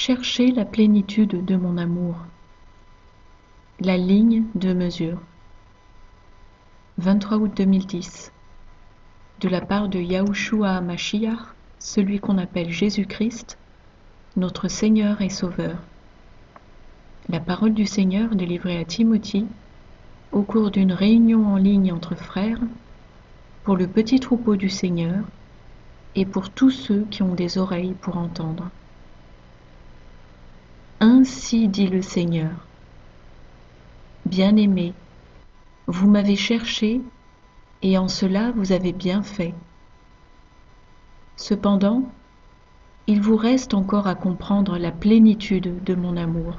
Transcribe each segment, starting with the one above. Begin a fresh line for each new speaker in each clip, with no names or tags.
Cherchez la plénitude de mon amour. La ligne de mesure. 23 août 2010. De la part de Yahushua HaMashiach, celui qu'on appelle Jésus-Christ, notre Seigneur et Sauveur. La parole du Seigneur délivrée à Timothée au cours d'une réunion en ligne entre frères pour le petit troupeau du Seigneur et pour tous ceux qui ont des oreilles pour entendre. Ainsi dit le Seigneur. Bien-aimés, vous m'avez cherché et en cela vous avez bien fait. Cependant, il vous reste encore à comprendre la plénitude de mon amour.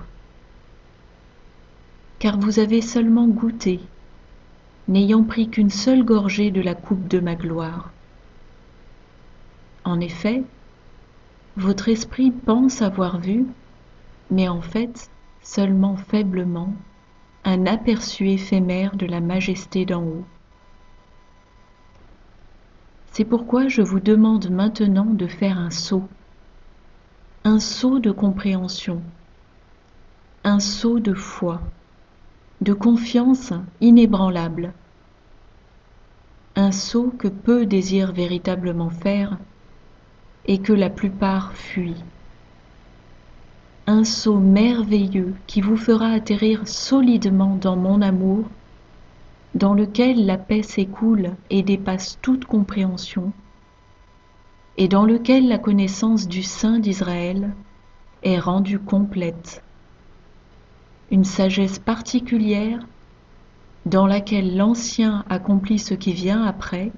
Car vous avez seulement goûté, n'ayant pris qu'une seule gorgée de la coupe de ma gloire. En effet, votre esprit pense avoir vu, mais en fait, seulement faiblement, un aperçu éphémère de la majesté d'en haut. C'est pourquoi je vous demande maintenant de faire un saut de compréhension, un saut de foi, de confiance inébranlable, un saut que peu désirent véritablement faire et que la plupart fuient. Un saut merveilleux qui vous fera atterrir solidement dans mon amour, dans lequel la paix s'écoule et dépasse toute compréhension, et dans lequel la connaissance du Saint d'Israël est rendue complète. Une sagesse particulière dans laquelle l'Ancien accomplit ce qui vient après,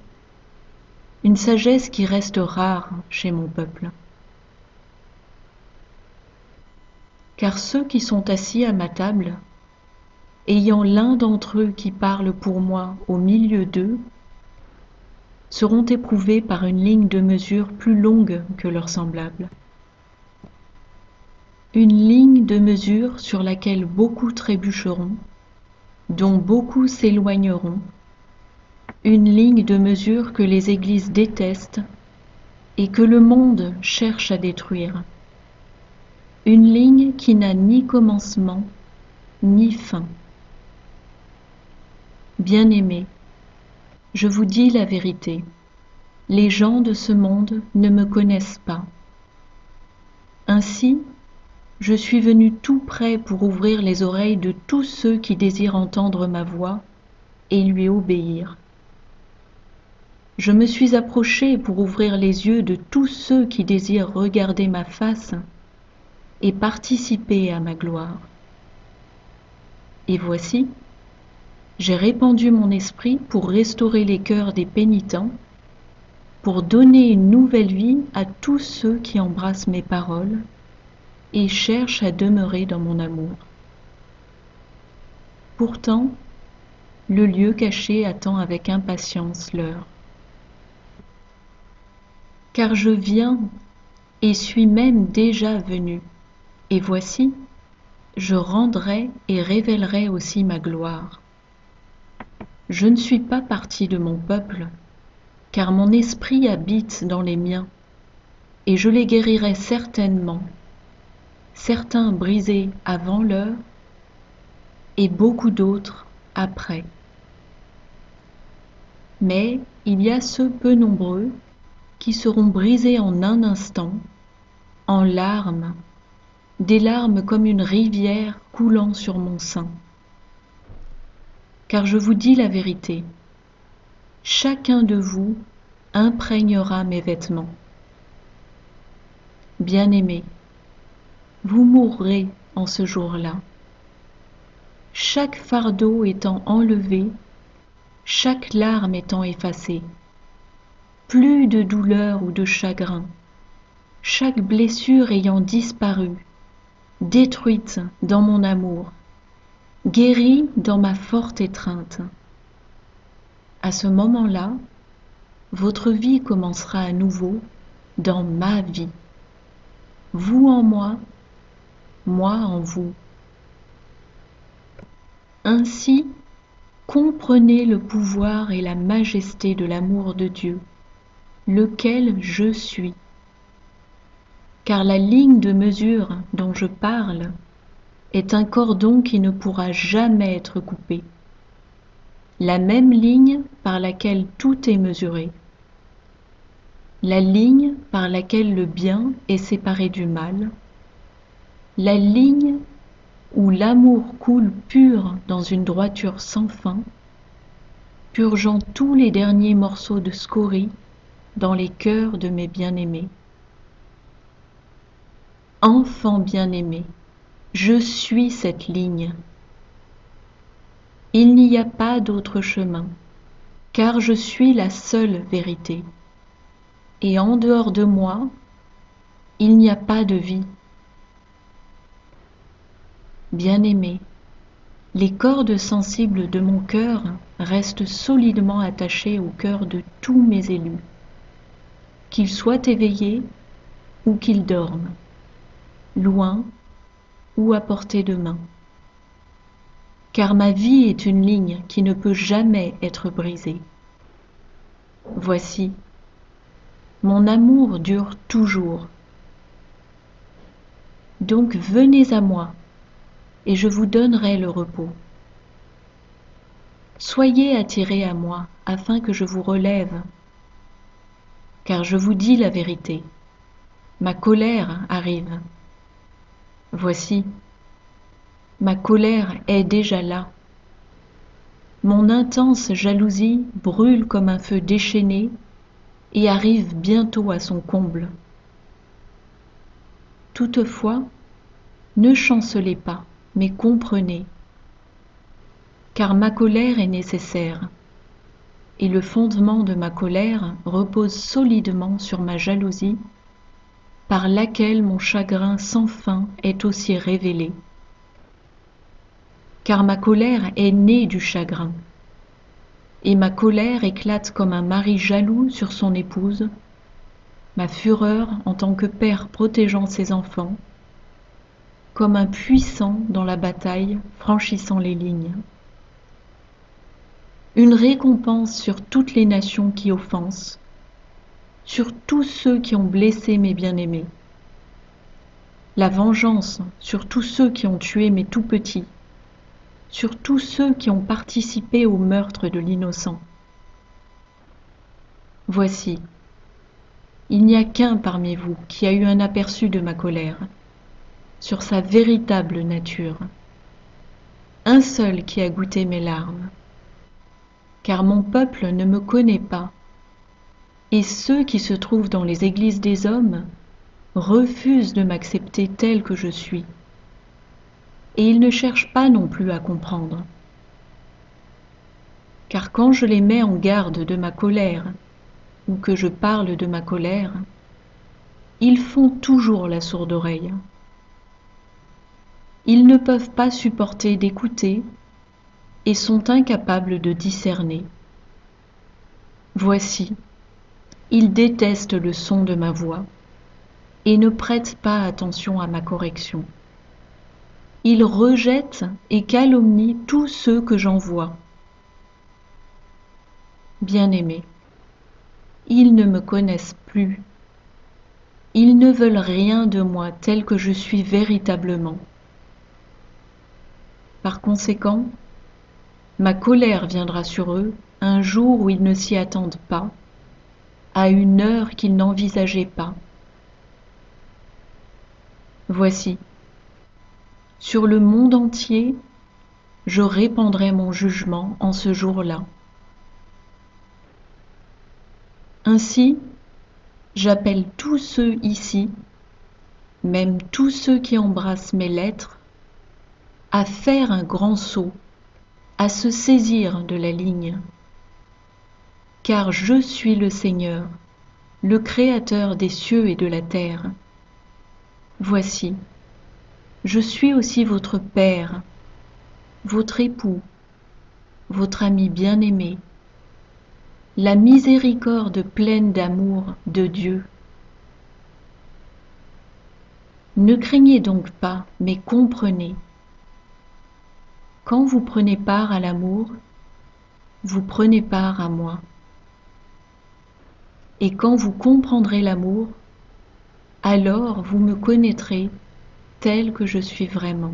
une sagesse qui reste rare chez mon peuple. Car ceux qui sont assis à ma table, ayant l'un d'entre eux qui parle pour moi au milieu d'eux, seront éprouvés par une ligne de mesure plus longue que leurs semblables. Une ligne de mesure sur laquelle beaucoup trébucheront, dont beaucoup s'éloigneront, une ligne de mesure que les églises détestent et que le monde cherche à détruire. Une ligne qui n'a ni commencement ni fin. Bien-aimés, je vous dis la vérité, les gens de ce monde ne me connaissent pas. Ainsi, je suis venu tout près pour ouvrir les oreilles de tous ceux qui désirent entendre ma voix et lui obéir. Je me suis approché pour ouvrir les yeux de tous ceux qui désirent regarder ma face et participer à ma gloire. Et voici, j'ai répandu mon esprit pour restaurer les cœurs des pénitents, pour donner une nouvelle vie à tous ceux qui embrassent mes paroles et cherchent à demeurer dans mon amour. Pourtant, le lieu caché attend avec impatience l'heure. Car je viens et suis même déjà venu, et voici, je rendrai et révélerai aussi ma gloire. Je ne suis pas parti de mon peuple, car mon esprit habite dans les miens, et je les guérirai certainement, certains brisés avant l'heure, et beaucoup d'autres après. Mais il y a ceux peu nombreux qui seront brisés en un instant, en larmes, des larmes comme une rivière coulant sur mon sein. Car je vous dis la vérité, chacun de vous imprégnera mes vêtements. Bien-aimés, vous mourrez en ce jour-là. Chaque fardeau étant enlevé, chaque larme étant effacée, plus de douleur ou de chagrin, chaque blessure ayant disparu, détruite dans mon amour, guérie dans ma forte étreinte. À ce moment-là, votre vie commencera à nouveau dans ma vie. Vous en moi en vous. Ainsi, comprenez le pouvoir et la majesté de l'amour de Dieu, lequel je suis. car la ligne de mesure dont je parle est un cordon qui ne pourra jamais être coupé, la même ligne par laquelle tout est mesuré, la ligne par laquelle le bien est séparé du mal, la ligne où l'amour coule pur dans une droiture sans fin, purgeant tous les derniers morceaux de scorie dans les cœurs de mes bien-aimés. Enfant bien-aimé, je suis cette ligne. Il n'y a pas d'autre chemin, car je suis la seule vérité. Et en dehors de moi, il n'y a pas de vie. Bien-aimé, les cordes sensibles de mon cœur restent solidement attachées au cœur de tous mes élus, qu'ils soient éveillés ou qu'ils dorment, loin ou à portée de main. Car ma vie est une ligne qui ne peut jamais être brisée. Voici, mon amour dure toujours. Donc venez à moi, et je vous donnerai le repos. Soyez attirés à moi, afin que je vous relève. Car je vous dis la vérité, ma colère arrive. Voici, ma colère est déjà là. Mon intense jalousie brûle comme un feu déchaîné et arrive bientôt à son comble. Toutefois, ne chancelez pas, mais comprenez, car ma colère est nécessaire, et le fondement de ma colère repose solidement sur ma jalousie, par laquelle mon chagrin sans fin est aussi révélé. Car ma colère est née du chagrin, et ma colère éclate comme un mari jaloux sur son épouse, ma fureur en tant que père protégeant ses enfants, comme un puissant dans la bataille franchissant les lignes. Une récompense sur toutes les nations qui offensent, sur tous ceux qui ont blessé mes bien-aimés. La vengeance sur tous ceux qui ont tué mes tout-petits, sur tous ceux qui ont participé au meurtre de l'innocent. Voici, il n'y a qu'un parmi vous qui a eu un aperçu de ma colère, sur sa véritable nature, un seul qui a goûté mes larmes, car mon peuple ne me connaît pas, et ceux qui se trouvent dans les églises des hommes refusent de m'accepter tel que je suis, et ils ne cherchent pas non plus à comprendre. Car quand je les mets en garde de ma colère, ou que je parle de ma colère, ils font toujours la sourde oreille. Ils ne peuvent pas supporter d'écouter et sont incapables de discerner. Voici, ils détestent le son de ma voix et ne prêtent pas attention à ma correction. Ils rejettent et calomnient tous ceux que j'envoie. Bien-aimés, ils ne me connaissent plus. Ils ne veulent rien de moi tel que je suis véritablement. Par conséquent, ma colère viendra sur eux un jour où ils ne s'y attendent pas, à une heure qu'ils n'envisageaient pas. Voici, sur le monde entier, je répandrai mon jugement en ce jour-là. Ainsi, j'appelle tous ceux ici, même tous ceux qui embrassent mes lettres, à faire un grand saut, à se saisir de la ligne. Car je suis le Seigneur, le Créateur des cieux et de la terre. Voici, je suis aussi votre Père, votre époux, votre ami bien-aimé, la miséricorde pleine d'amour de Dieu. Ne craignez donc pas, mais comprenez. Quand vous prenez part à l'amour, vous prenez part à moi. Et quand vous comprendrez l'amour, Alors vous me connaîtrez tel que je suis vraiment.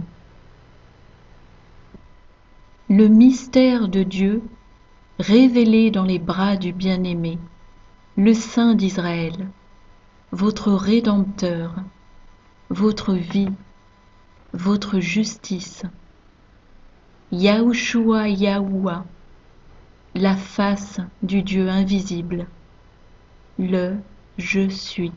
Le mystère de Dieu révélé dans les bras du bien-aimé, le Saint d'Israël, votre Rédempteur, votre vie, votre justice. Yahushua Yahoua, la face du Dieu invisible, le Je suis.